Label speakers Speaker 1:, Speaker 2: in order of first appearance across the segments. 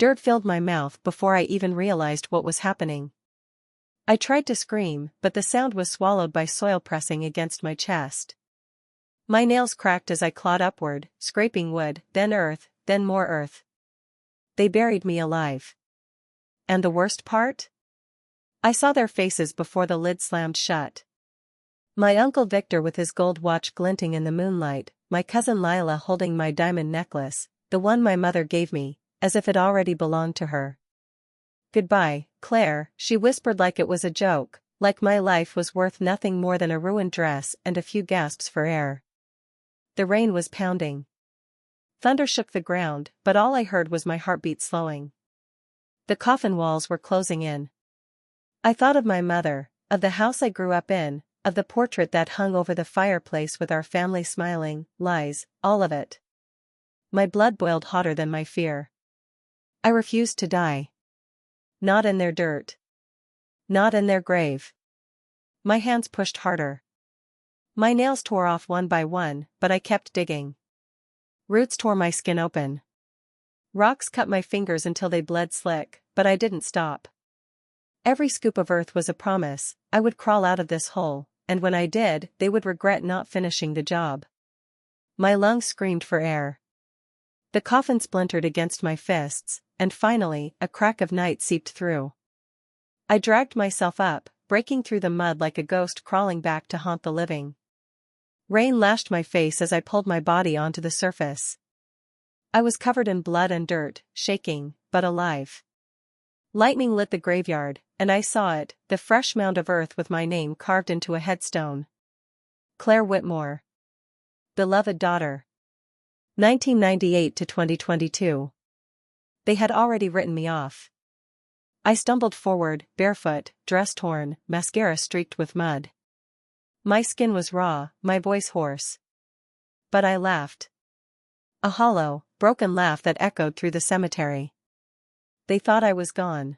Speaker 1: Dirt filled my mouth before I even realized what was happening. I tried to scream, but the sound was swallowed by soil pressing against my chest. My nails cracked as I clawed upward, scraping wood, then earth, then more earth. They buried me alive. And the worst part? I saw their faces before the lid slammed shut. My Uncle Victor with his gold watch glinting in the moonlight, my cousin Lila holding my diamond necklace, the one my mother gave me, as if it already belonged to her. "Goodbye, Claire," she whispered like it was a joke, like my life was worth nothing more than a ruined dress and a few gasps for air. The rain was pounding. Thunder shook the ground, but all I heard was my heartbeat slowing. The coffin walls were closing in. I thought of my mother, of the house I grew up in, of the portrait that hung over the fireplace with our family smiling, lies, all of it. My blood boiled hotter than my fear. I refused to die. Not in their dirt. Not in their grave. My hands pushed harder. My nails tore off one by one, but I kept digging. Roots tore my skin open. Rocks cut my fingers until they bled slick, but I didn't stop. Every scoop of earth was a promise. I would crawl out of this hole, and when I did, they would regret not finishing the job. My lungs screamed for air. The coffin splintered against my fists, and finally, a crack of night seeped through. I dragged myself up, breaking through the mud like a ghost crawling back to haunt the living. Rain lashed my face as I pulled my body onto the surface. I was covered in blood and dirt, shaking, but alive. Lightning lit the graveyard, and I saw it, the fresh mound of earth with my name carved into a headstone. Claire Whitmore. Beloved daughter. 1998 to 2022. They had already written me off. I stumbled forward, barefoot, dress torn, mascara streaked with mud. My skin was raw, my voice hoarse. But I laughed. A hollow, broken laugh that echoed through the cemetery. They thought I was gone.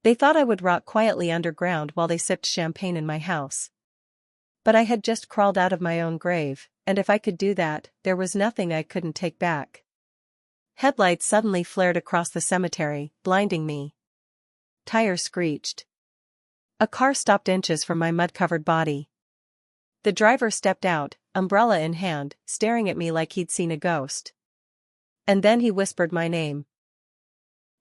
Speaker 1: They thought I would rot quietly underground while they sipped champagne in my house. But I had just crawled out of my own grave, and if I could do that, there was nothing I couldn't take back. Headlights suddenly flared across the cemetery, blinding me. Tires screeched. A car stopped inches from my mud-covered body. The driver stepped out, umbrella in hand, staring at me like he'd seen a ghost. And then he whispered my name.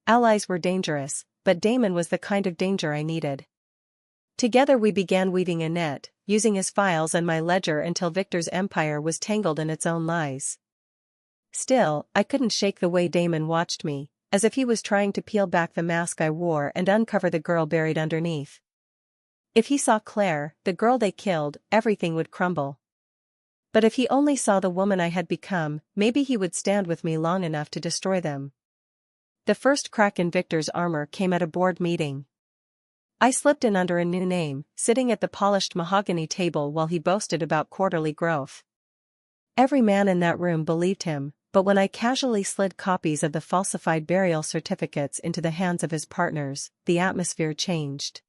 Speaker 1: Allies were dangerous, but Damon was the kind of danger I needed. Together we began weaving a net, using his files and my ledger until Victor's empire was tangled in its own lies. Still, I couldn't shake the way Damon watched me, as if he was trying to peel back the mask I wore and uncover the girl buried underneath. If he saw Claire, the girl they killed, everything would crumble. But if he only saw the woman I had become, maybe he would stand with me long enough to destroy them. The first crack in Victor's armor came at a board meeting. I slipped in under a new name, sitting at the polished mahogany table while he boasted about quarterly growth. Every man in that room believed him, but when I casually slid copies of the falsified burial certificates into the hands of his partners, the atmosphere changed.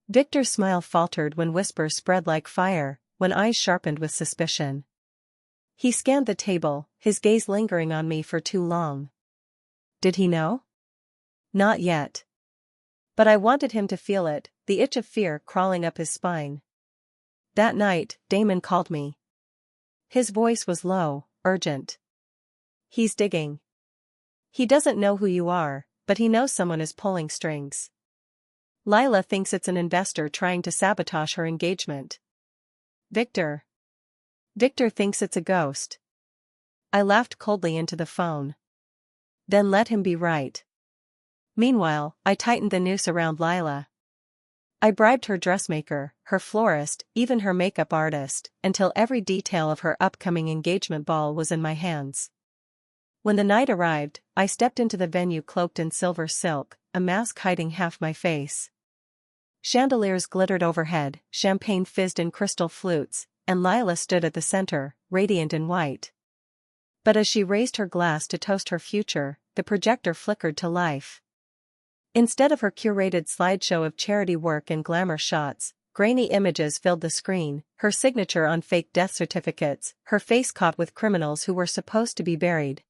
Speaker 1: Victor's smile faltered when whispers spread like fire, when eyes sharpened with suspicion. He scanned the table, his gaze lingering on me for too long. Did he know? Not yet. But I wanted him to feel it, the itch of fear crawling up his spine. That night, Damon called me. His voice was low, urgent. He's digging. He doesn't know who you are, but he knows someone is pulling strings. Lila thinks it's an investor trying to sabotage her engagement. Victor thinks it's a ghost. I laughed coldly into the phone. Then let him be right. Meanwhile, I tightened the noose around Lila. I bribed her dressmaker, her florist, even her makeup artist, until every detail of her upcoming engagement ball was in my hands. When the night arrived, I stepped into the venue cloaked in silver silk, a mask hiding half my face. Chandeliers glittered overhead, champagne fizzed in crystal flutes, and Lila stood at the center, radiant in white. But as she raised her glass to toast her future, the projector flickered to life. Instead of her curated slideshow of charity work and glamour shots, grainy images filled the screen, her signature on fake death certificates, her face caught with criminals who were supposed to be buried.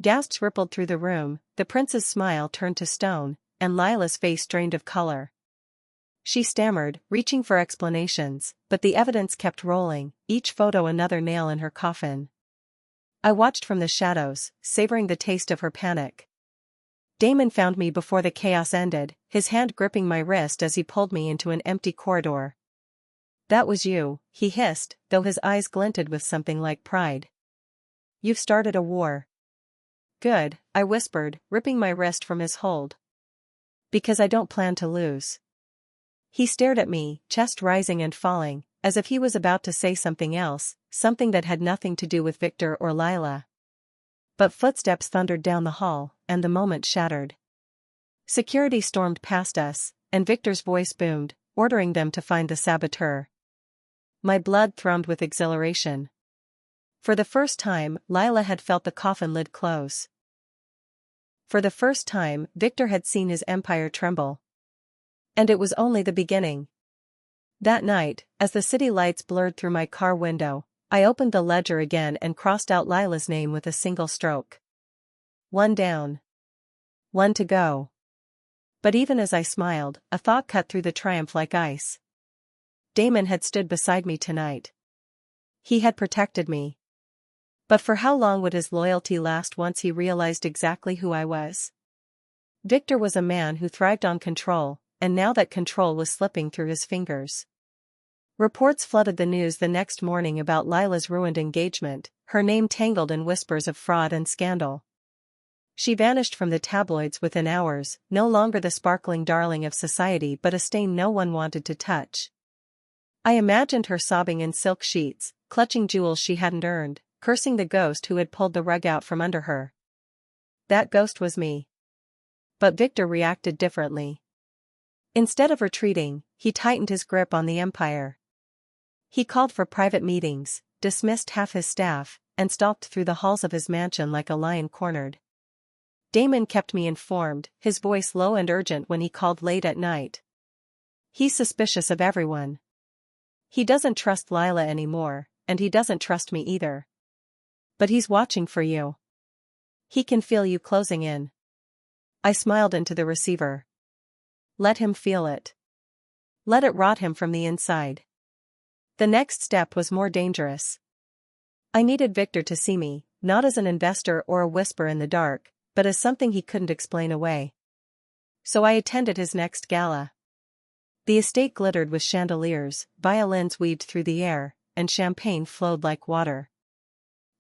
Speaker 1: Gasps rippled through the room, the prince's smile turned to stone, and Lila's face drained of color. She stammered, reaching for explanations, but the evidence kept rolling, each photo another nail in her coffin. I watched from the shadows, savoring the taste of her panic. Damon found me before the chaos ended, his hand gripping my wrist as he pulled me into an empty corridor. "That was you," he hissed, though his eyes glinted with something like pride. "You've started a war." "Good," I whispered, ripping my wrist from his hold. "Because I don't plan to lose." He stared at me, chest rising and falling, as if he was about to say something else, something that had nothing to do with Victor or Lila. But footsteps thundered down the hall, and the moment shattered. Security stormed past us, and Victor's voice boomed, ordering them to find the saboteur. My blood thrummed with exhilaration. For the first time, Lila had felt the coffin lid close. For the first time, Victor had seen his empire tremble. And it was only the beginning. That night, as the city lights blurred through my car window, I opened the ledger again and crossed out Lila's name with a single stroke. One down. One to go. But even as I smiled, a thought cut through the triumph like ice. Damon had stood beside me tonight. He had protected me. But for how long would his loyalty last once he realized exactly who I was? Victor was a man who thrived on control, and now that control was slipping through his fingers. Reports flooded the news the next morning about Lila's ruined engagement, her name tangled in whispers of fraud and scandal. She vanished from the tabloids within hours, no longer the sparkling darling of society but a stain no one wanted to touch. I imagined her sobbing in silk sheets, clutching jewels she hadn't earned, cursing the ghost who had pulled the rug out from under her. That ghost was me. But Victor reacted differently. Instead of retreating, he tightened his grip on the empire. He called for private meetings, dismissed half his staff, and stalked through the halls of his mansion like a lion cornered. Damon kept me informed, his voice low and urgent when he called late at night. "He's suspicious of everyone. He doesn't trust Lila anymore, and he doesn't trust me either. But he's watching for you. He can feel you closing in." I smiled into the receiver. Let him feel it. Let it rot him from the inside. The next step was more dangerous. I needed Victor to see me, not as an investor or a whisper in the dark, but as something he couldn't explain away. So I attended his next gala. The estate glittered with chandeliers, violins weaved through the air, and champagne flowed like water.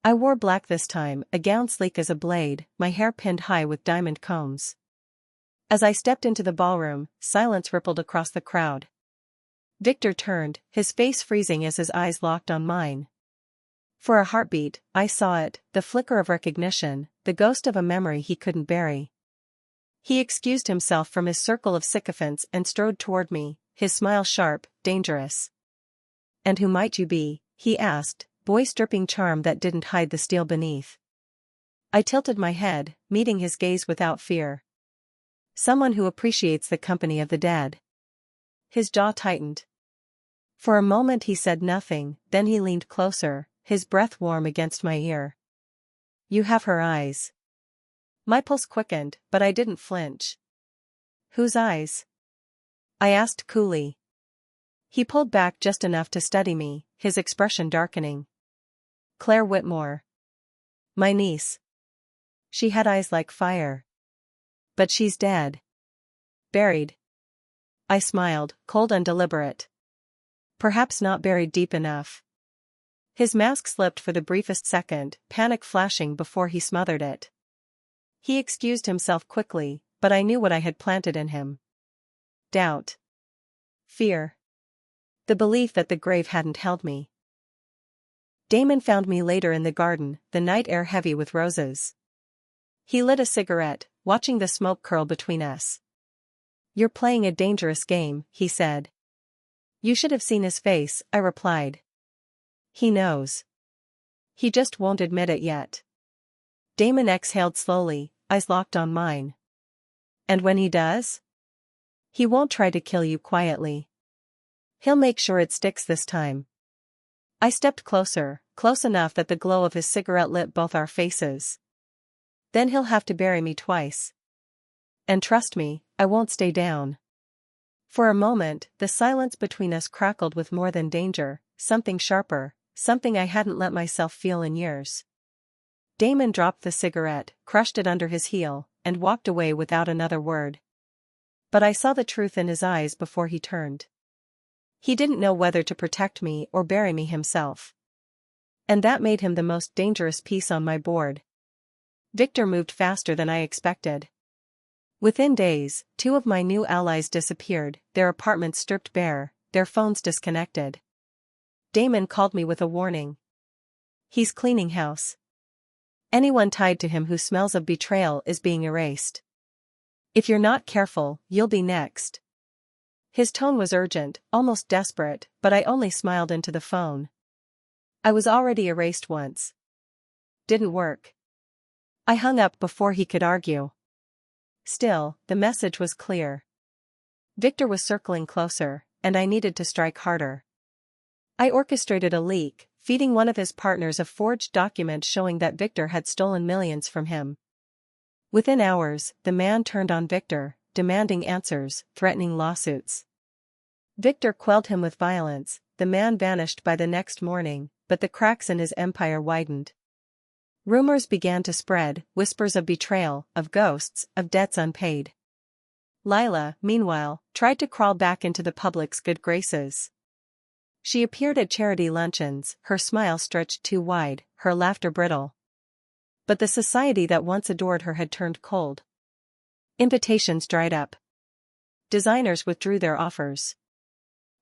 Speaker 1: I wore black this time, a gown sleek as a blade, my hair pinned high with diamond combs. As I stepped into the ballroom, silence rippled across the crowd. Victor turned, his face freezing as his eyes locked on mine. For a heartbeat, I saw it, the flicker of recognition, the ghost of a memory he couldn't bury. He excused himself from his circle of sycophants and strode toward me, his smile sharp, dangerous. "And who might you be?" he asked, voice-dripping charm that didn't hide the steel beneath. I tilted my head, meeting his gaze without fear. "Someone who appreciates the company of the dead." His jaw tightened. For a moment he said nothing, then he leaned closer, his breath warm against my ear. "You have her eyes." My pulse quickened, but I didn't flinch. "Whose eyes?" I asked coolly. He pulled back just enough to study me, his expression darkening. "Claire Whitmore. My niece. She had eyes like fire. But she's dead. Buried." I smiled, cold and deliberate. "Perhaps not buried deep enough." His mask slipped for the briefest second, panic flashing before he smothered it. He excused himself quickly, but I knew what I had planted in him. Doubt. Fear. The belief that the grave hadn't held me. Damon found me later in the garden, the night air heavy with roses. He lit a cigarette, watching the smoke curl between us. "You're playing a dangerous game," he said. "You should have seen his face," I replied. "He knows. He just won't admit it yet." Damon exhaled slowly, eyes locked on mine. "And when he does? He won't try to kill you quietly. He'll make sure it sticks this time." I stepped closer, close enough that the glow of his cigarette lit both our faces. Then he'll have to bury me twice. And trust me, I won't stay down. For a moment, the silence between us crackled with more than danger, something sharper, something I hadn't let myself feel in years. Damon dropped the cigarette, crushed it under his heel, and walked away without another word. But I saw the truth in his eyes before he turned. He didn't know whether to protect me or bury me himself. And that made him the most dangerous piece on my board. Victor moved faster than I expected. Within days, 2 of my new allies disappeared, their apartments stripped bare, their phones disconnected. Damon called me with a warning. He's cleaning house. Anyone tied to him who smells of betrayal is being erased. If you're not careful, you'll be next. His tone was urgent, almost desperate, but I only smiled into the phone. I was already erased once. Didn't work. I hung up before he could argue. Still, the message was clear. Victor was circling closer, and I needed to strike harder. I orchestrated a leak, feeding one of his partners a forged document showing that Victor had stolen millions from him. Within hours, the man turned on Victor, demanding answers, threatening lawsuits. Victor quelled him with violence. The man vanished by the next morning, but the cracks in his empire widened. Rumors began to spread, whispers of betrayal, of ghosts, of debts unpaid. Lila, meanwhile, tried to crawl back into the public's good graces. She appeared at charity luncheons, her smile stretched too wide, her laughter brittle. But the society that once adored her had turned cold. Invitations dried up. Designers withdrew their offers.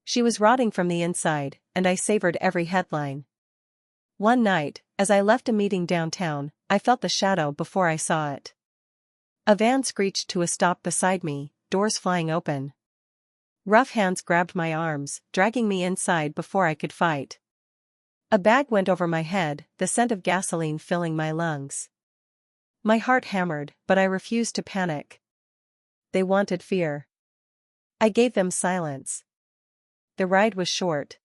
Speaker 1: She was rotting from the inside, and I savored every headline. One night, as I left a meeting downtown, I felt the shadow before I saw it. A van screeched to a stop beside me, doors flying open. Rough hands grabbed my arms, dragging me inside before I could fight. A bag went over my head, the scent of gasoline filling my lungs. My heart hammered, but I refused to panic. They wanted fear. I gave them silence. The ride was short.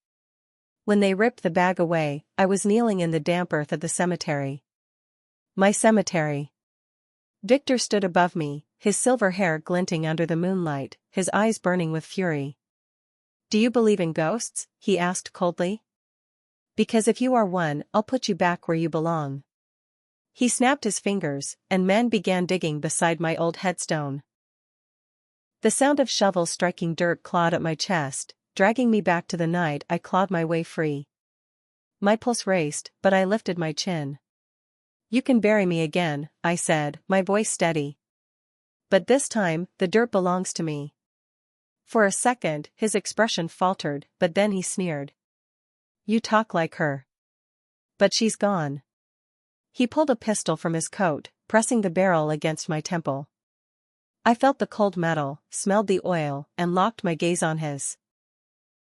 Speaker 1: When they ripped the bag away, I was kneeling in the damp earth of the cemetery. My cemetery. Victor stood above me, his silver hair glinting under the moonlight, his eyes burning with fury. "Do you believe in ghosts?" he asked coldly. "Because if you are one, I'll put you back where you belong." He snapped his fingers, and men began digging beside my old headstone. The sound of shovels striking dirt clawed at my chest, dragging me back to the night I clawed my way free. My pulse raced, but I lifted my chin. "You can bury me again," I said, my voice steady. "But this time, the dirt belongs to me." For a second, his expression faltered, but then he sneered. "You talk like her. But she's gone." He pulled a pistol from his coat, pressing the barrel against my temple. I felt the cold metal, smelled the oil, and locked my gaze on his.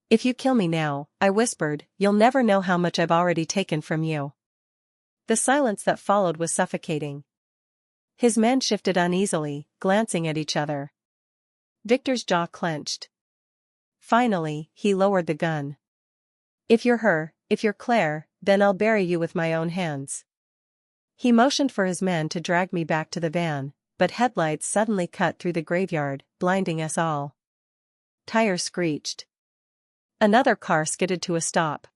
Speaker 1: "If you kill me now," I whispered, "you'll never know how much I've already taken from you." The silence that followed was suffocating. His men shifted uneasily, glancing at each other. Victor's jaw clenched. Finally, he lowered the gun. "If you're her, if you're Claire, then I'll bury you with my own hands." He motioned for his men to drag me back to the van, but headlights suddenly cut through the graveyard, blinding us all. Tires screeched. Another car skidded to a stop.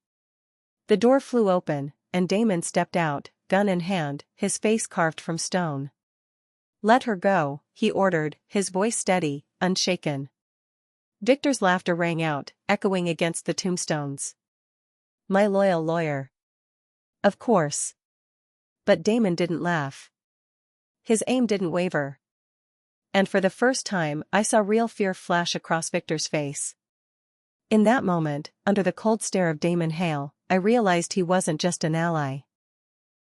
Speaker 1: The door flew open, and Damon stepped out, gun in hand, his face carved from stone. "Let her go," he ordered, his voice steady, unshaken. Victor's laughter rang out, echoing against the tombstones. "My loyal lawyer." Of course. But Damon didn't laugh. His aim didn't waver. And for the first time, I saw real fear flash across Victor's face. In that moment, under the cold stare of Damon Hale, I realized he wasn't just an ally.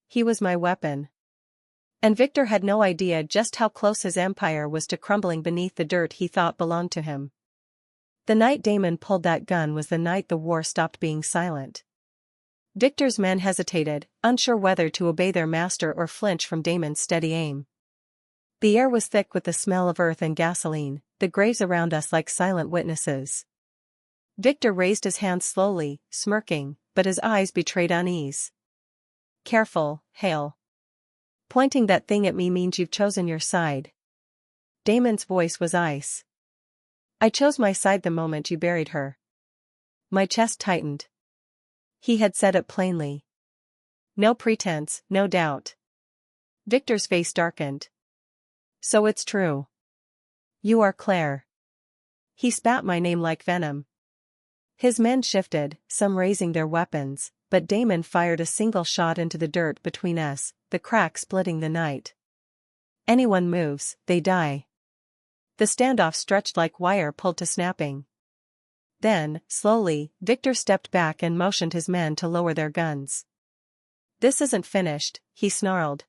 Speaker 1: He was my weapon. And Victor had no idea just how close his empire was to crumbling beneath the dirt he thought belonged to him. The night Damon pulled that gun was the night the war stopped being silent. Victor's men hesitated, unsure whether to obey their master or flinch from Damon's steady aim. The air was thick with the smell of earth and gasoline, the graves around us like silent witnesses. Victor raised his hands slowly, smirking, but his eyes betrayed unease. "Careful, Hale." Pointing that thing at me means you've chosen your side. Damon's voice was ice. I chose my side the moment you buried her. My chest tightened. He had said it plainly. No pretense, no doubt. Victor's face darkened. So it's true. You are Claire. He spat my name like venom. His men shifted, some raising their weapons, but Damon fired a single shot into the dirt between us, the crack splitting the night. Anyone moves, they die. The standoff stretched like wire pulled to snapping. Then, slowly, Victor stepped back and motioned his men to lower their guns. This isn't finished, he snarled.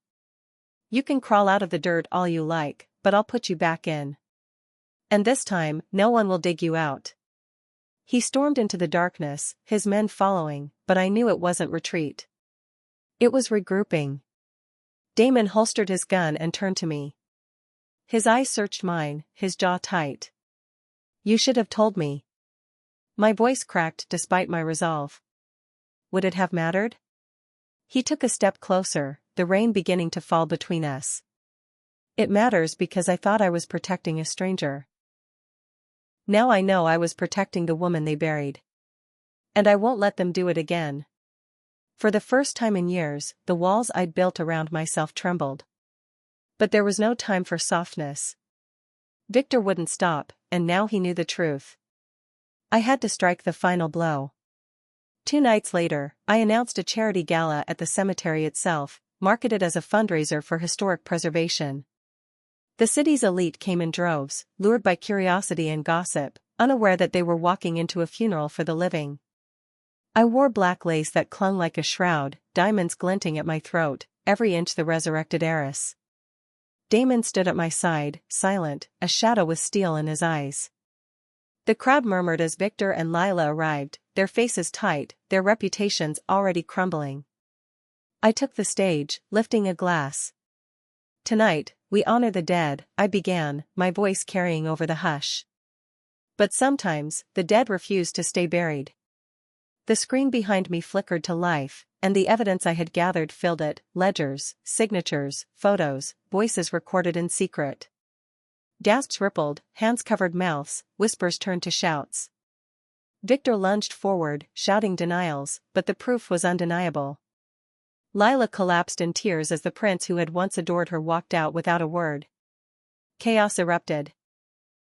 Speaker 1: You can crawl out of the dirt all you like, but I'll put you back in. And this time, no one will dig you out. He stormed into the darkness, his men following, but I knew it wasn't retreat. It was regrouping. Damon holstered his gun and turned to me. His eyes searched mine, his jaw tight. You should have told me. My voice cracked despite my resolve. Would it have mattered? He took a step closer, the rain beginning to fall between us. It matters because I thought I was protecting a stranger. Now I know I was protecting the woman they buried. And I won't let them do it again. For the first time in years, the walls I'd built around myself trembled. But there was no time for softness. Victor wouldn't stop, and now he knew the truth. I had to strike the final blow. 2 nights later, I announced a charity gala at the cemetery itself, marketed as a fundraiser for historic preservation. The city's elite came in droves, lured by curiosity and gossip, unaware that they were walking into a funeral for the living. I wore black lace that clung like a shroud, diamonds glinting at my throat, every inch the resurrected heiress. Damon stood at my side, silent, a shadow with steel in his eyes. The crowd murmured as Victor and Lila arrived, their faces tight, their reputations already crumbling. I took the stage, lifting a glass. Tonight, we honor the dead, I began, my voice carrying over the hush. But sometimes, the dead refuse to stay buried. The screen behind me flickered to life, and the evidence I had gathered filled it, ledgers, signatures, photos, voices recorded in secret. Gasps rippled, hands covered mouths, whispers turned to shouts. Victor lunged forward, shouting denials, but the proof was undeniable. Lila collapsed in tears as the prince who had once adored her walked out without a word. Chaos erupted.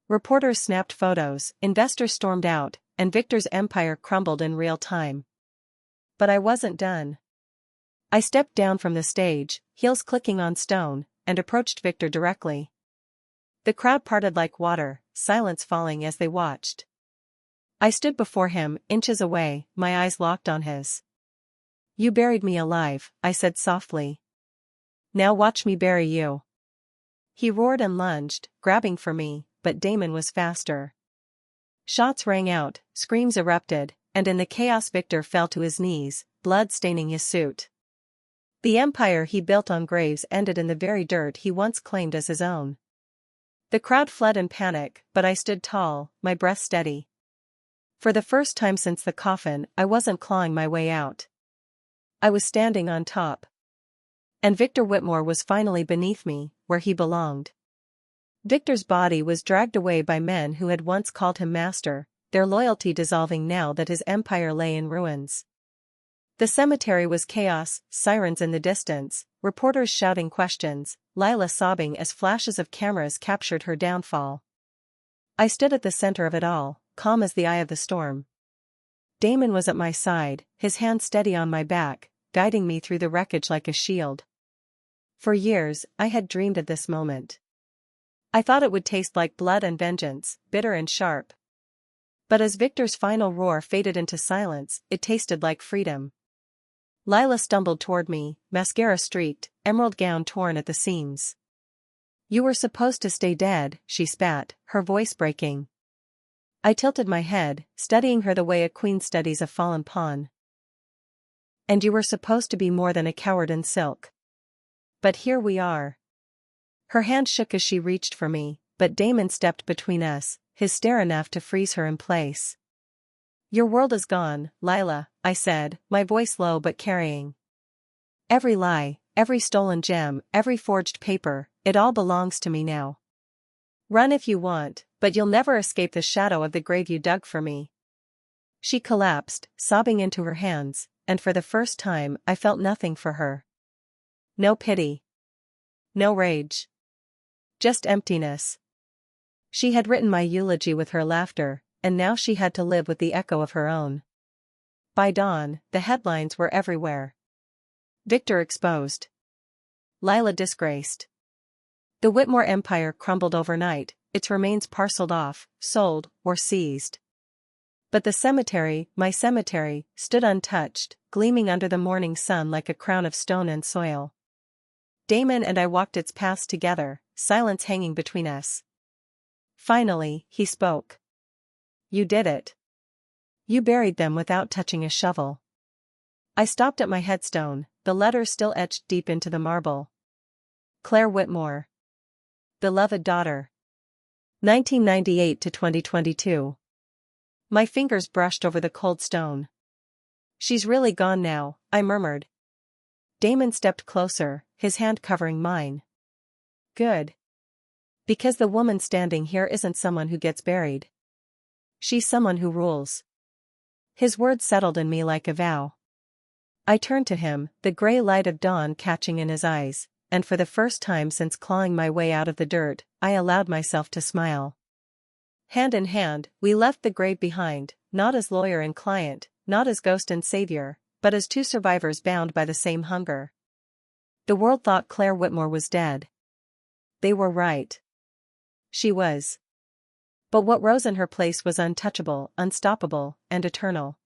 Speaker 1: Reporters snapped photos, investors stormed out, and Victor's empire crumbled in real time. But I wasn't done. I stepped down from the stage, heels clicking on stone, and approached Victor directly. The crowd parted like water, silence falling as they watched. I stood before him, inches away, my eyes locked on his. You buried me alive, I said softly. Now watch me bury you. He roared and lunged, grabbing for me, but Damon was faster. Shots rang out, screams erupted, and in the chaos Victor fell to his knees, blood staining his suit. The empire he built on graves ended in the very dirt he once claimed as his own. The crowd fled in panic, but I stood tall, my breath steady. For the first time since the coffin, I wasn't clawing my way out. I was standing on top. And Victor Whitmore was finally beneath me, where he belonged. Victor's body was dragged away by men who had once called him master, their loyalty dissolving now that his empire lay in ruins. The cemetery was chaos, sirens in the distance, reporters shouting questions, Lila sobbing as flashes of cameras captured her downfall. I stood at the center of it all, calm as the eye of the storm. Damon was at my side, his hand steady on my back, guiding me through the wreckage like a shield. For years, I had dreamed of this moment. I thought it would taste like blood and vengeance, bitter and sharp. But as Victor's final roar faded into silence, it tasted like freedom. Lila stumbled toward me, mascara streaked, emerald gown torn at the seams. You were supposed to stay dead, she spat, her voice breaking. I tilted my head, studying her the way a queen studies a fallen pawn. And you were supposed to be more than a coward in silk. But here we are. Her hand shook as she reached for me, but Damon stepped between us, his stare enough to freeze her in place. Your world is gone, Lila, I said, my voice low but carrying. Every lie, every stolen gem, every forged paper, it all belongs to me now. Run if you want, but you'll never escape the shadow of the grave you dug for me." She collapsed, sobbing into her hands, and for the first time I felt nothing for her. No pity. No rage. Just emptiness. She had written my eulogy with her laughter, and now she had to live with the echo of her own. By dawn, the headlines were everywhere. Victor exposed. Lila disgraced. The Whitmore empire crumbled overnight, its remains parceled off, sold, or seized. But the cemetery, my cemetery, stood untouched, gleaming under the morning sun like a crown of stone and soil. Damon and I walked its paths together, silence hanging between us. Finally, he spoke. "You did it. You buried them without touching a shovel." I stopped at my headstone, the letters still etched deep into the marble. Claire Whitmore. Beloved daughter. 1998 to 2022. My fingers brushed over the cold stone. "She's really gone now," I murmured. Damon stepped closer, his hand covering mine. "Good. Because the woman standing here isn't someone who gets buried. She's someone who rules." His words settled in me like a vow. I turned to him, the gray light of dawn catching in his eyes, and for the first time since clawing my way out of the dirt, I allowed myself to smile. Hand in hand, we left the grave behind, not as lawyer and client, not as ghost and savior, but as two survivors bound by the same hunger. The world thought Claire Whitmore was dead. They were right. She was. But what rose in her place was untouchable, unstoppable, and eternal.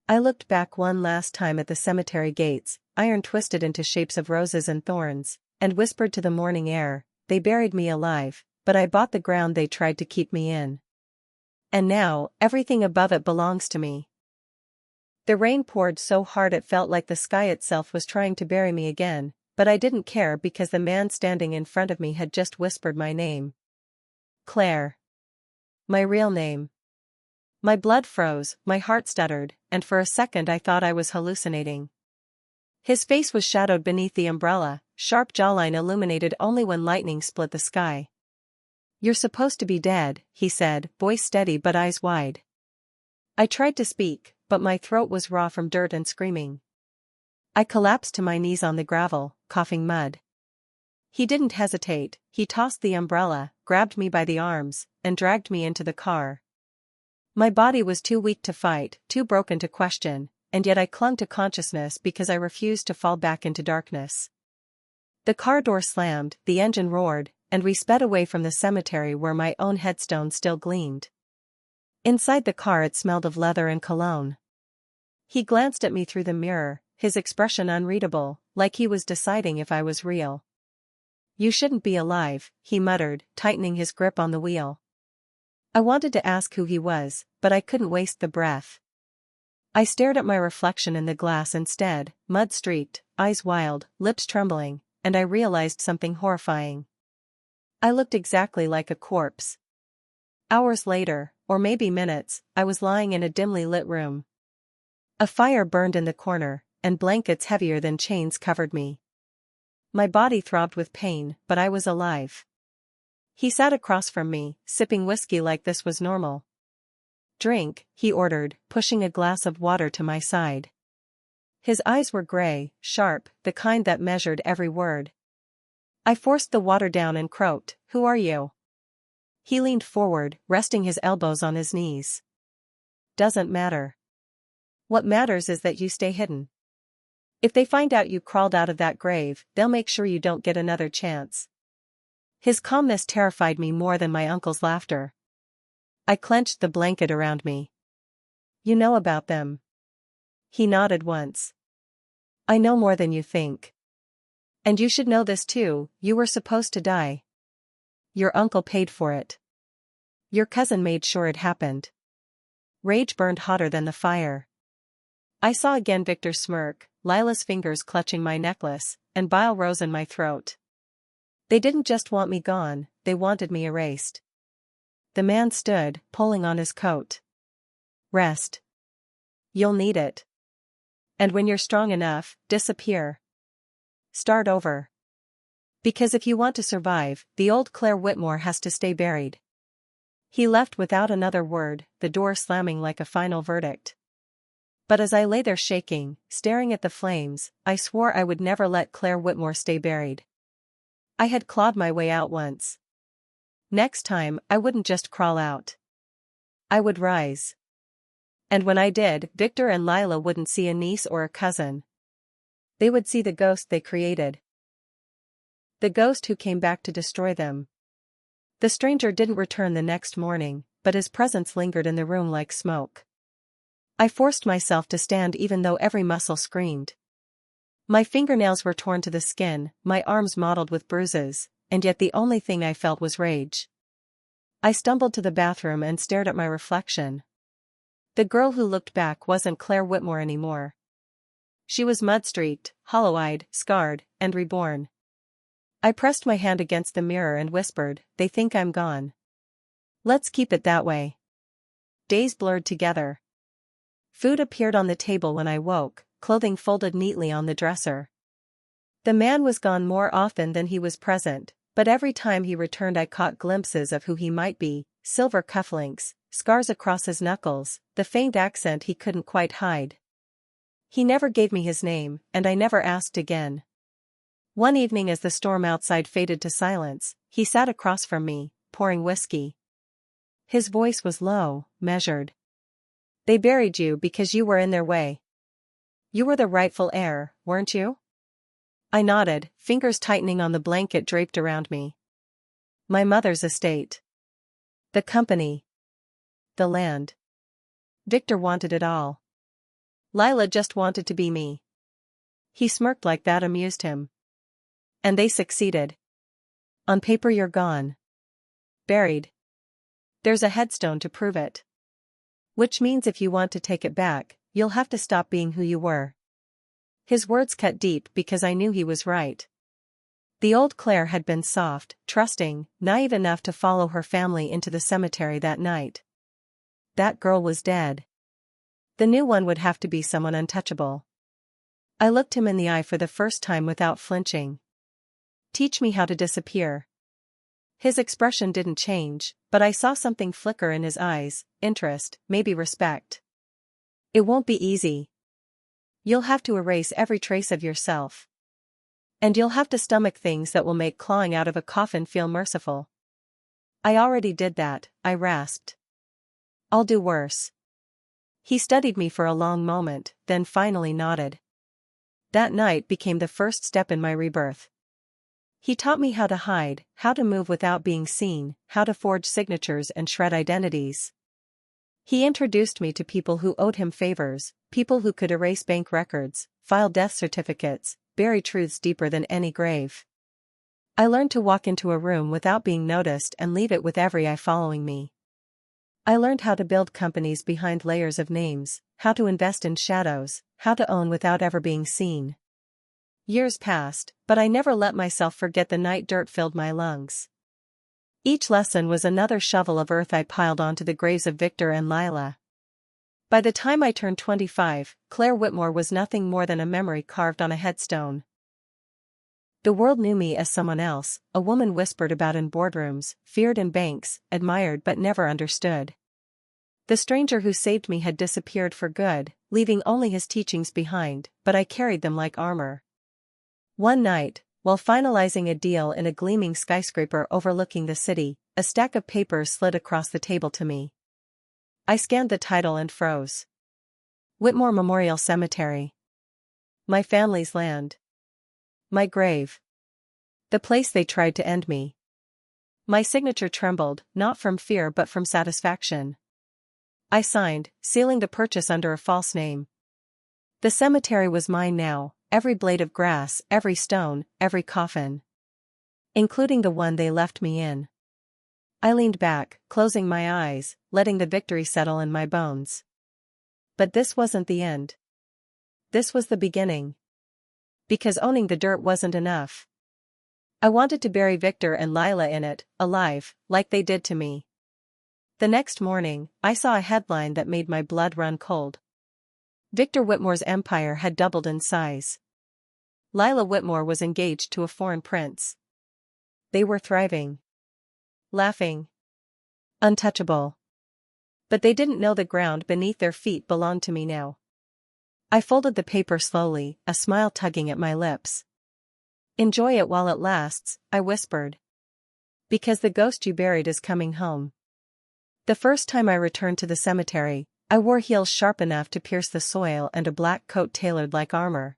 Speaker 1: I looked back one last time at the cemetery gates, iron twisted into shapes of roses and thorns, and whispered to the morning air, "They buried me alive, but I bought the ground they tried to keep me in. And now, everything above it belongs to me." The rain poured so hard it felt like the sky itself was trying to bury me again, but I didn't care because the man standing in front of me had just whispered my name. Claire. My real name. My blood froze, my heart stuttered, and for a second I thought I was hallucinating. His face was shadowed beneath the umbrella, sharp jawline illuminated only when lightning split the sky. "You're supposed to be dead," he said, voice steady but eyes wide. I tried to speak, but my throat was raw from dirt and screaming. I collapsed to my knees on the gravel, coughing mud. He didn't hesitate, he tossed the umbrella, grabbed me by the arms, and dragged me into the car. My body was too weak to fight, too broken to question, and yet I clung to consciousness because I refused to fall back into darkness. The car door slammed, the engine roared, and we sped away from the cemetery where my own headstone still gleamed. Inside the car it smelled of leather and cologne. He glanced at me through the mirror, his expression unreadable, like he was deciding if I was real. "You shouldn't be alive," he muttered, tightening his grip on the wheel. I wanted to ask who he was, but I couldn't waste the breath. I stared at my reflection in the glass instead, mud-streaked, eyes wild, lips trembling, and I realized something horrifying. I looked exactly like a corpse. Hours later, or maybe minutes, I was lying in a dimly lit room. A fire burned in the corner, and blankets heavier than chains covered me. My body throbbed with pain, but I was alive. He sat across from me, sipping whiskey like this was normal. "Drink," he ordered, pushing a glass of water to my side. His eyes were gray, sharp, the kind that measured every word. I forced the water down and croaked, "Who are you?" He leaned forward, resting his elbows on his knees. "Doesn't matter. What matters is that you stay hidden. If they find out you crawled out of that grave, they'll make sure you don't get another chance." His calmness terrified me more than my uncle's laughter. I clenched the blanket around me. "You know about them." He nodded once. "I know more than you think. And you should know this too, you were supposed to die. Your uncle paid for it. Your cousin made sure it happened." Rage burned hotter than the fire. I saw again Victor's smirk, Lila's fingers clutching my necklace, and bile rose in my throat. They didn't just want me gone, they wanted me erased. The man stood, pulling on his coat. "Rest. You'll need it. And when you're strong enough, disappear." Start over. Because if you want to survive, the old Claire Whitmore has to stay buried. He left without another word, the door slamming like a final verdict. But as I lay there shaking, staring at the flames, I swore I would never let Claire Whitmore stay buried. I had clawed my way out once. Next time, I wouldn't just crawl out. I would rise. And when I did, Victor and Lila wouldn't see a niece or a cousin. They would see the ghost they created. The ghost who came back to destroy them. The stranger didn't return the next morning, but his presence lingered in the room like smoke. I forced myself to stand even though every muscle screamed. My fingernails were torn to the skin, my arms mottled with bruises, and yet the only thing I felt was rage. I stumbled to the bathroom and stared at my reflection. The girl who looked back wasn't Claire Whitmore anymore. She was mud-streaked, hollow-eyed, scarred, and reborn. I pressed my hand against the mirror and whispered, "They think I'm gone. Let's keep it that way." Days blurred together. Food appeared on the table when I woke, clothing folded neatly on the dresser. The man was gone more often than he was present, but every time he returned I caught glimpses of who he might be: silver cufflinks, scars across his knuckles, the faint accent he couldn't quite hide. He never gave me his name, and I never asked again. One evening as the storm outside faded to silence, he sat across from me, pouring whiskey. His voice was low, measured. "They buried you because you were in their way. You were the rightful heir, weren't you?" I nodded, fingers tightening on the blanket draped around me. My mother's estate. The company. The land. Victor wanted it all. Lila just wanted to be me. He smirked like that amused him. And they succeeded. On paper you're gone. Buried. There's a headstone to prove it. Which means if you want to take it back, you'll have to stop being who you were. His words cut deep because I knew he was right. The old Claire had been soft, trusting, naive enough to follow her family into the cemetery that night. That girl was dead. The new one would have to be someone untouchable. I looked him in the eye for the first time without flinching. "Teach me how to disappear." His expression didn't change, but I saw something flicker in his eyes: interest, maybe respect. "It won't be easy. You'll have to erase every trace of yourself. And you'll have to stomach things that will make clawing out of a coffin feel merciful." "I already did that," I rasped. "I'll do worse." He studied me for a long moment, then finally nodded. That night became the first step in my rebirth. He taught me how to hide, how to move without being seen, how to forge signatures and shred identities. He introduced me to people who owed him favors, people who could erase bank records, file death certificates, bury truths deeper than any grave. I learned to walk into a room without being noticed and leave it with every eye following me. I learned how to build companies behind layers of names, how to invest in shadows, how to own without ever being seen. Years passed, but I never let myself forget the night dirt filled my lungs. Each lesson was another shovel of earth I piled onto the graves of Victor and Lila. By the time I turned 25, Claire Whitmore was nothing more than a memory carved on a headstone. The world knew me as someone else, a woman whispered about in boardrooms, feared in banks, admired but never understood. The stranger who saved me had disappeared for good, leaving only his teachings behind, but I carried them like armor. One night, while finalizing a deal in a gleaming skyscraper overlooking the city, a stack of papers slid across the table to me. I scanned the title and froze. Whitmore Memorial Cemetery. My family's land. My grave. The place they tried to end me. My signature trembled, not from fear but from satisfaction. I signed, sealing the purchase under a false name. The cemetery was mine now, every blade of grass, every stone, every coffin. Including the one they left me in. I leaned back, closing my eyes, letting the victory settle in my bones. But this wasn't the end. This was the beginning. Because owning the dirt wasn't enough. I wanted to bury Victor and Lila in it, alive, like they did to me. The next morning, I saw a headline that made my blood run cold. Victor Whitmore's empire had doubled in size. Lila Whitmore was engaged to a foreign prince. They were thriving. Laughing. Untouchable. But they didn't know the ground beneath their feet belonged to me now. I folded the paper slowly, a smile tugging at my lips. "Enjoy it while it lasts," I whispered. "Because the ghost you buried is coming home." The first time I returned to the cemetery, I wore heels sharp enough to pierce the soil and a black coat tailored like armor.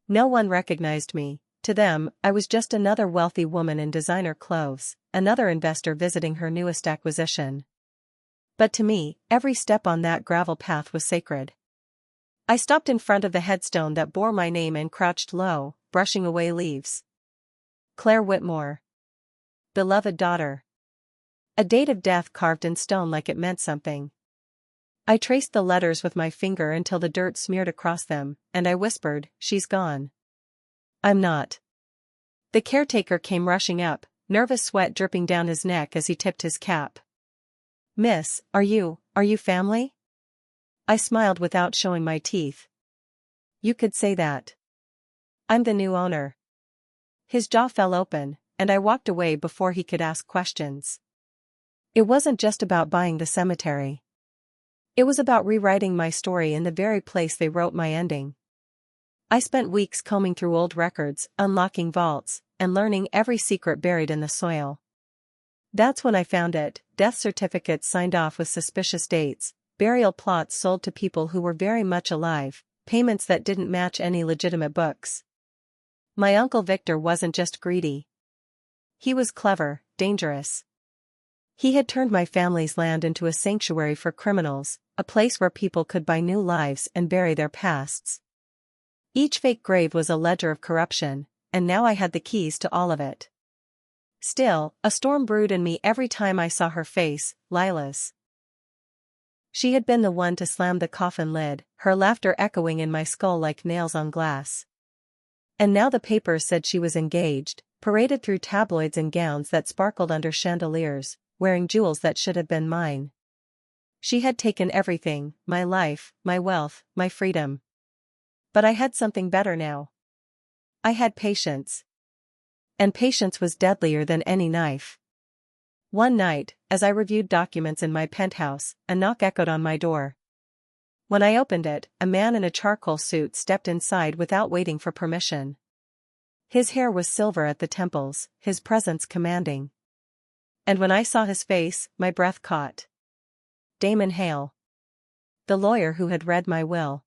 Speaker 1: No one recognized me. To them, I was just another wealthy woman in designer clothes, another investor visiting her newest acquisition. But to me, every step on that gravel path was sacred. I stopped in front of the headstone that bore my name and crouched low, brushing away leaves. Claire Whitmore. Beloved daughter. A date of death carved in stone like it meant something. I traced the letters with my finger until the dirt smeared across them, and I whispered, "She's gone." "I'm not." The caretaker came rushing up, nervous sweat dripping down his neck as he tipped his cap. "Miss, are you family?" I smiled without showing my teeth. "You could say that. I'm the new owner." His jaw fell open, and I walked away before he could ask questions. It wasn't just about buying the cemetery. It was about rewriting my story in the very place they wrote my ending. I spent weeks combing through old records, unlocking vaults, and learning every secret buried in the soil. That's when I found it: death certificates signed off with suspicious dates, burial plots sold to people who were very much alive, payments that didn't match any legitimate books. My Uncle Victor wasn't just greedy. He was clever, dangerous. He had turned my family's land into a sanctuary for criminals, a place where people could buy new lives and bury their pasts. Each fake grave was a ledger of corruption, and now I had the keys to all of it. Still, a storm brewed in me every time I saw her face, Lila's. She had been the one to slam the coffin lid, her laughter echoing in my skull like nails on glass. And now the papers said she was engaged, paraded through tabloids in gowns that sparkled under chandeliers, wearing jewels that should have been mine. She had taken everything: my life, my wealth, my freedom. But I had something better now. I had patience. And patience was deadlier than any knife. One night, as I reviewed documents in my penthouse, a knock echoed on my door. When I opened it, a man in a charcoal suit stepped inside without waiting for permission. His hair was silver at the temples, his presence commanding. And when I saw his face, my breath caught. Damon Hale. The lawyer who had read my will.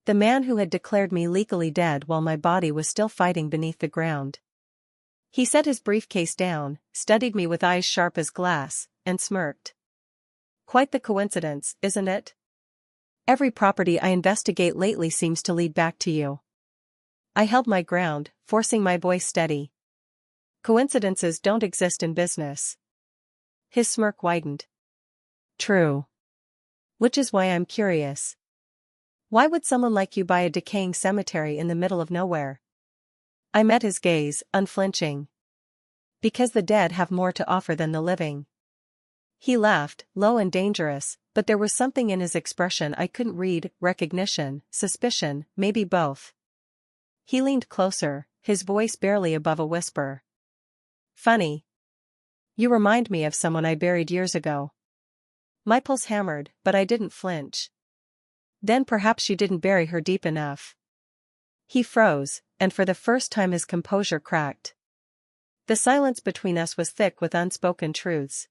Speaker 1: The man who had declared me legally dead while my body was still fighting beneath the ground. He set his briefcase down, studied me with eyes sharp as glass, and smirked. "Quite the coincidence, isn't it? Every property I investigate lately seems to lead back to you." I held my ground, forcing my voice steady. "Coincidences don't exist in business." His smirk widened. "True. Which is why I'm curious. Why would someone like you buy a decaying cemetery in the middle of nowhere?" I met his gaze, unflinching. "Because the dead have more to offer than the living." He laughed, low and dangerous, but there was something in his expression I couldn't read: recognition, suspicion, maybe both. He leaned closer, his voice barely above a whisper. "Funny. You remind me of someone I buried years ago." My pulse hammered, but I didn't flinch. "Then perhaps you didn't bury her deep enough." He froze, and for the first time his composure cracked. The silence between us was thick with unspoken truths.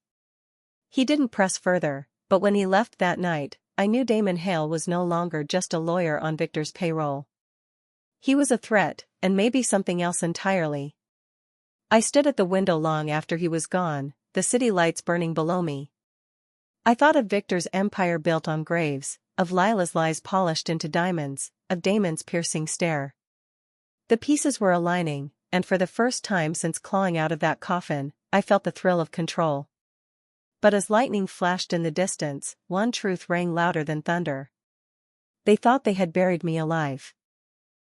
Speaker 1: He didn't press further, but when he left that night, I knew Damon Hale was no longer just a lawyer on Victor's payroll. He was a threat, and maybe something else entirely. I stood at the window long after he was gone, the city lights burning below me. I thought of Victor's empire built on graves, of Lila's lies polished into diamonds, of Damon's piercing stare. The pieces were aligning, and for the first time since clawing out of that coffin, I felt the thrill of control. But as lightning flashed in the distance, one truth rang louder than thunder. They thought they had buried me alive.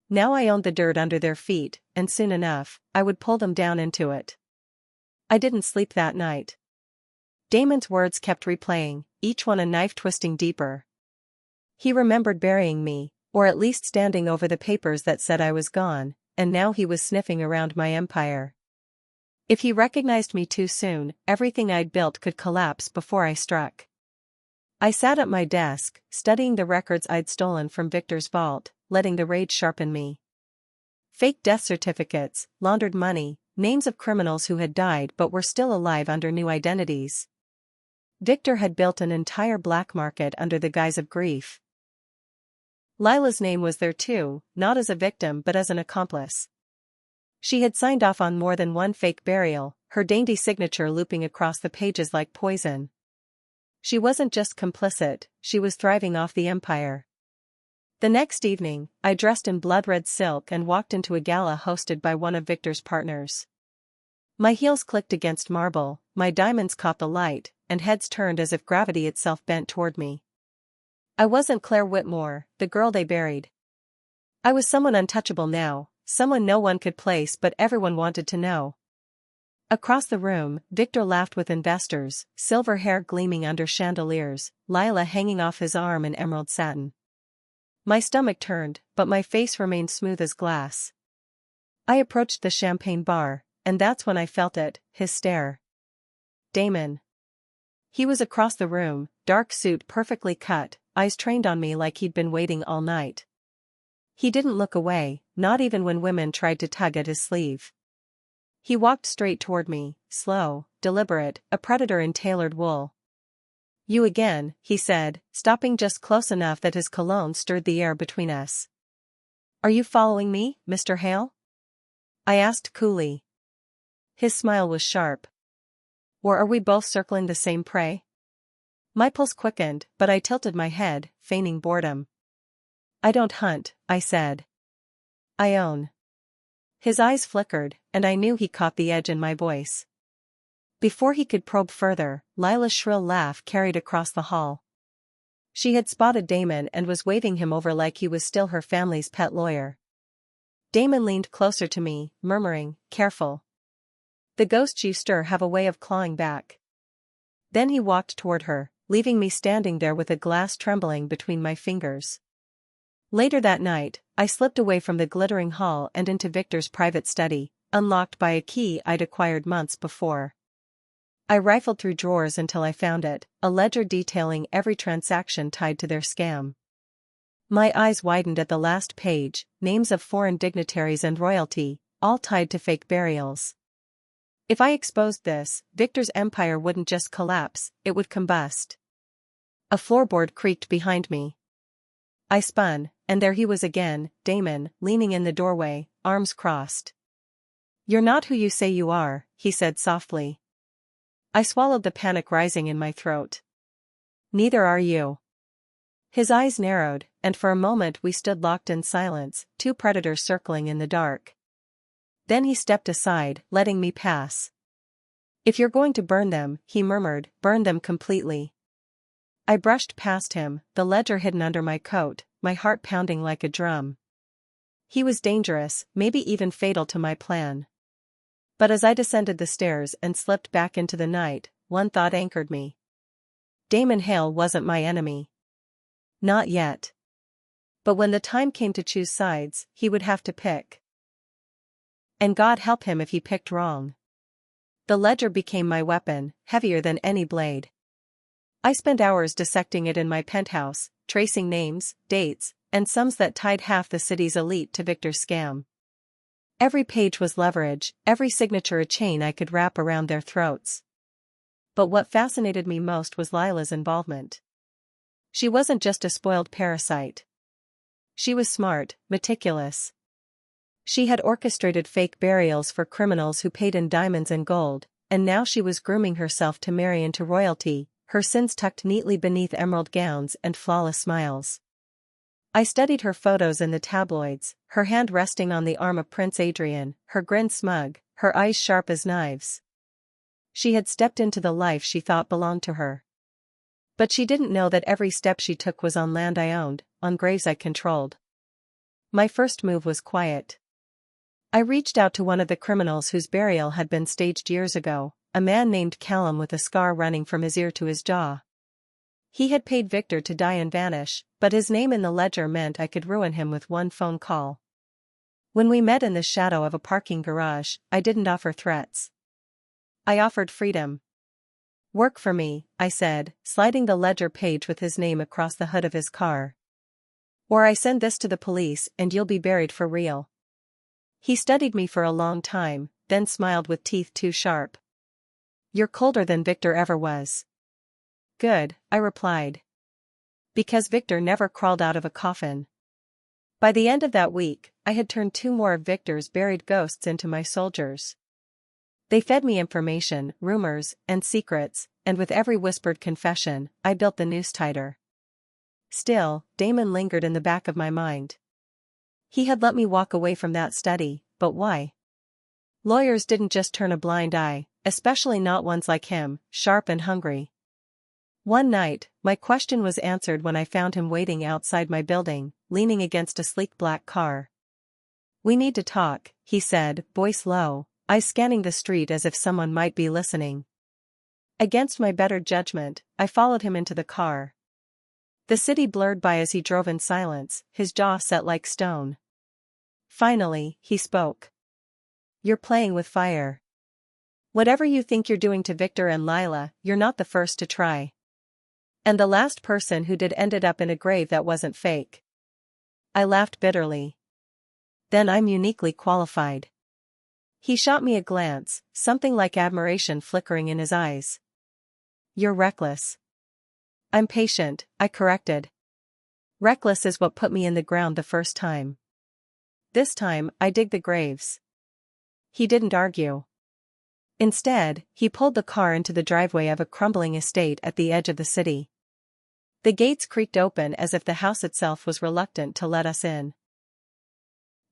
Speaker 1: Now I owned the dirt under their feet, and soon enough, I would pull them down into it. I didn't sleep that night. Damon's words kept replaying, each one a knife twisting deeper. He remembered burying me, Or at least standing over the papers that said I was gone, and now he was sniffing around my empire. If he recognized me too soon, everything I'd built could collapse before I struck. I sat at my desk, studying the records I'd stolen from Victor's vault, letting the rage sharpen me. Fake death certificates, laundered money, names of criminals who had died but were still alive under new identities. Victor had built an entire black market under the guise of grief. Lila's name was there too, not as a victim but as an accomplice. She had signed off on more than one fake burial, her dainty signature looping across the pages like poison. She wasn't just complicit, she was thriving off the empire. The next evening, I dressed in blood-red silk and walked into a gala hosted by one of Victor's partners. My heels clicked against marble, my diamonds caught the light, and heads turned as if gravity itself bent toward me. I wasn't Claire Whitmore, the girl they buried. I was someone untouchable now, someone no one could place but everyone wanted to know. Across the room, Victor laughed with investors, silver hair gleaming under chandeliers, Lila hanging off his arm in emerald satin. My stomach turned, but my face remained smooth as glass. I approached the champagne bar, and that's when I felt it, his stare. Damon. He was across the room, dark suit perfectly cut, eyes trained on me like he'd been waiting all night. He didn't look away, not even when women tried to tug at his sleeve. He walked straight toward me, slow, deliberate, a predator in tailored wool. You again, he said, stopping just close enough that his cologne stirred the air between us. Are you following me, Mr. Hale? I asked coolly. His smile was sharp. Or are we both circling the same prey? My pulse quickened, but I tilted my head, feigning boredom. I don't hunt, I said. I own. His eyes flickered, and I knew he caught the edge in my voice. Before he could probe further, Lila's shrill laugh carried across the hall. She had spotted Damon and was waving him over like he was still her family's pet lawyer. Damon leaned closer to me, murmuring, "Careful. The ghosts you stir have a way of clawing back." Then he walked toward her, leaving me standing there with a glass trembling between my fingers. Later that night, I slipped away from the glittering hall and into Victor's private study, unlocked by a key I'd acquired months before. I rifled through drawers until I found it, a ledger detailing every transaction tied to their scam. My eyes widened at the last page, names of foreign dignitaries and royalty, all tied to fake burials. If I exposed this, Victor's empire wouldn't just collapse, it would combust. A floorboard creaked behind me. I spun, and there he was again, Damon, leaning in the doorway, arms crossed. "You're not who you say you are," he said softly. I swallowed the panic rising in my throat. "Neither are you." His eyes narrowed, and for a moment we stood locked in silence, two predators circling in the dark. Then he stepped aside, letting me pass. "If you're going to burn them," he murmured, "burn them completely." I brushed past him, the ledger hidden under my coat, my heart pounding like a drum. He was dangerous, maybe even fatal to my plan. But as I descended the stairs and slipped back into the night, one thought anchored me. Damon Hale wasn't my enemy. Not yet. But when the time came to choose sides, he would have to pick. And God help him if he picked wrong. The ledger became my weapon, heavier than any blade. I spent hours dissecting it in my penthouse, tracing names, dates, and sums that tied half the city's elite to Victor's scam. Every page was leverage, every signature a chain I could wrap around their throats. But what fascinated me most was Lila's involvement. She wasn't just a spoiled parasite. She was smart, meticulous. She had orchestrated fake burials for criminals who paid in diamonds and gold, and now she was grooming herself to marry into royalty, her sins tucked neatly beneath emerald gowns and flawless smiles. I studied her photos in the tabloids, her hand resting on the arm of Prince Adrian, her grin smug, her eyes sharp as knives. She had stepped into the life she thought belonged to her. But she didn't know that every step she took was on land I owned, on graves I controlled. My first move was quiet. I reached out to one of the criminals whose burial had been staged years ago, a man named Callum with a scar running from his ear to his jaw. He had paid Victor to die and vanish, but his name in the ledger meant I could ruin him with one phone call. When we met in the shadow of a parking garage, I didn't offer threats. I offered freedom. "Work for me," I said, sliding the ledger page with his name across the hood of his car. "Or I send this to the police and you'll be buried for real." He studied me for a long time, then smiled with teeth too sharp. "You're colder than Victor ever was." "Good," I replied. Because Victor never crawled out of a coffin. By the end of that week, I had turned 2 more of Victor's buried ghosts into my soldiers. They fed me information, rumors, and secrets, and with every whispered confession, I built the noose tighter. Still, Damon lingered in the back of my mind. He had let me walk away from that study, but why? Lawyers didn't just turn a blind eye, especially not ones like him, sharp and hungry. One night, my question was answered when I found him waiting outside my building, leaning against a sleek black car. "We need to talk," he said, voice low, eyes scanning the street as if someone might be listening. Against my better judgment, I followed him into the car. The city blurred by as he drove in silence, his jaw set like stone. Finally, he spoke. "You're playing with fire. Whatever you think you're doing to Victor and Lila, you're not the first to try. And the last person who did ended up in a grave that wasn't fake." I laughed bitterly. "Then I'm uniquely qualified." He shot me a glance, something like admiration flickering in his eyes. "You're reckless." "I'm patient," I corrected. "Reckless is what put me in the ground the first time. This time, I dig the graves." He didn't argue. Instead, he pulled the car into the driveway of a crumbling estate at the edge of the city. The gates creaked open as if the house itself was reluctant to let us in.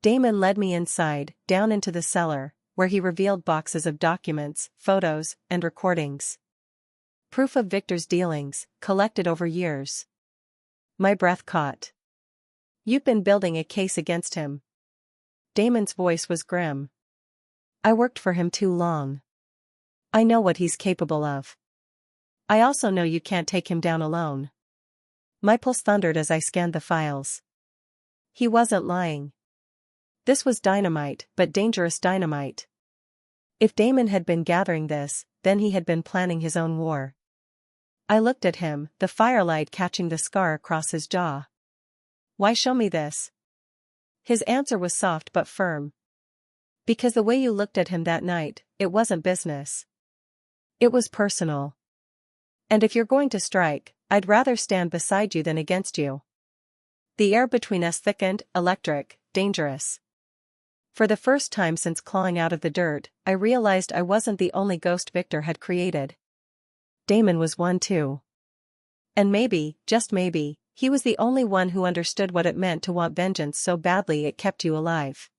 Speaker 1: Damon led me inside, down into the cellar, where he revealed boxes of documents, photos, and recordings. Proof of Victor's dealings, collected over years. My breath caught. "You've been building a case against him." Damon's voice was grim. "I worked for him too long. I know what he's capable of. I also know you can't take him down alone." My pulse thundered as I scanned the files. He wasn't lying. This was dynamite, but dangerous dynamite. If Damon had been gathering this, then he had been planning his own war. I looked at him, the firelight catching the scar across his jaw. "Why show me this?" His answer was soft but firm. "Because the way you looked at him that night, it wasn't business. It was personal. And if you're going to strike, I'd rather stand beside you than against you." The air between us thickened, electric, dangerous. For the first time since clawing out of the dirt, I realized I wasn't the only ghost Victor had created. Damon was one too. And maybe, just maybe, he was the only one who understood what it meant to want vengeance so badly it kept you alive.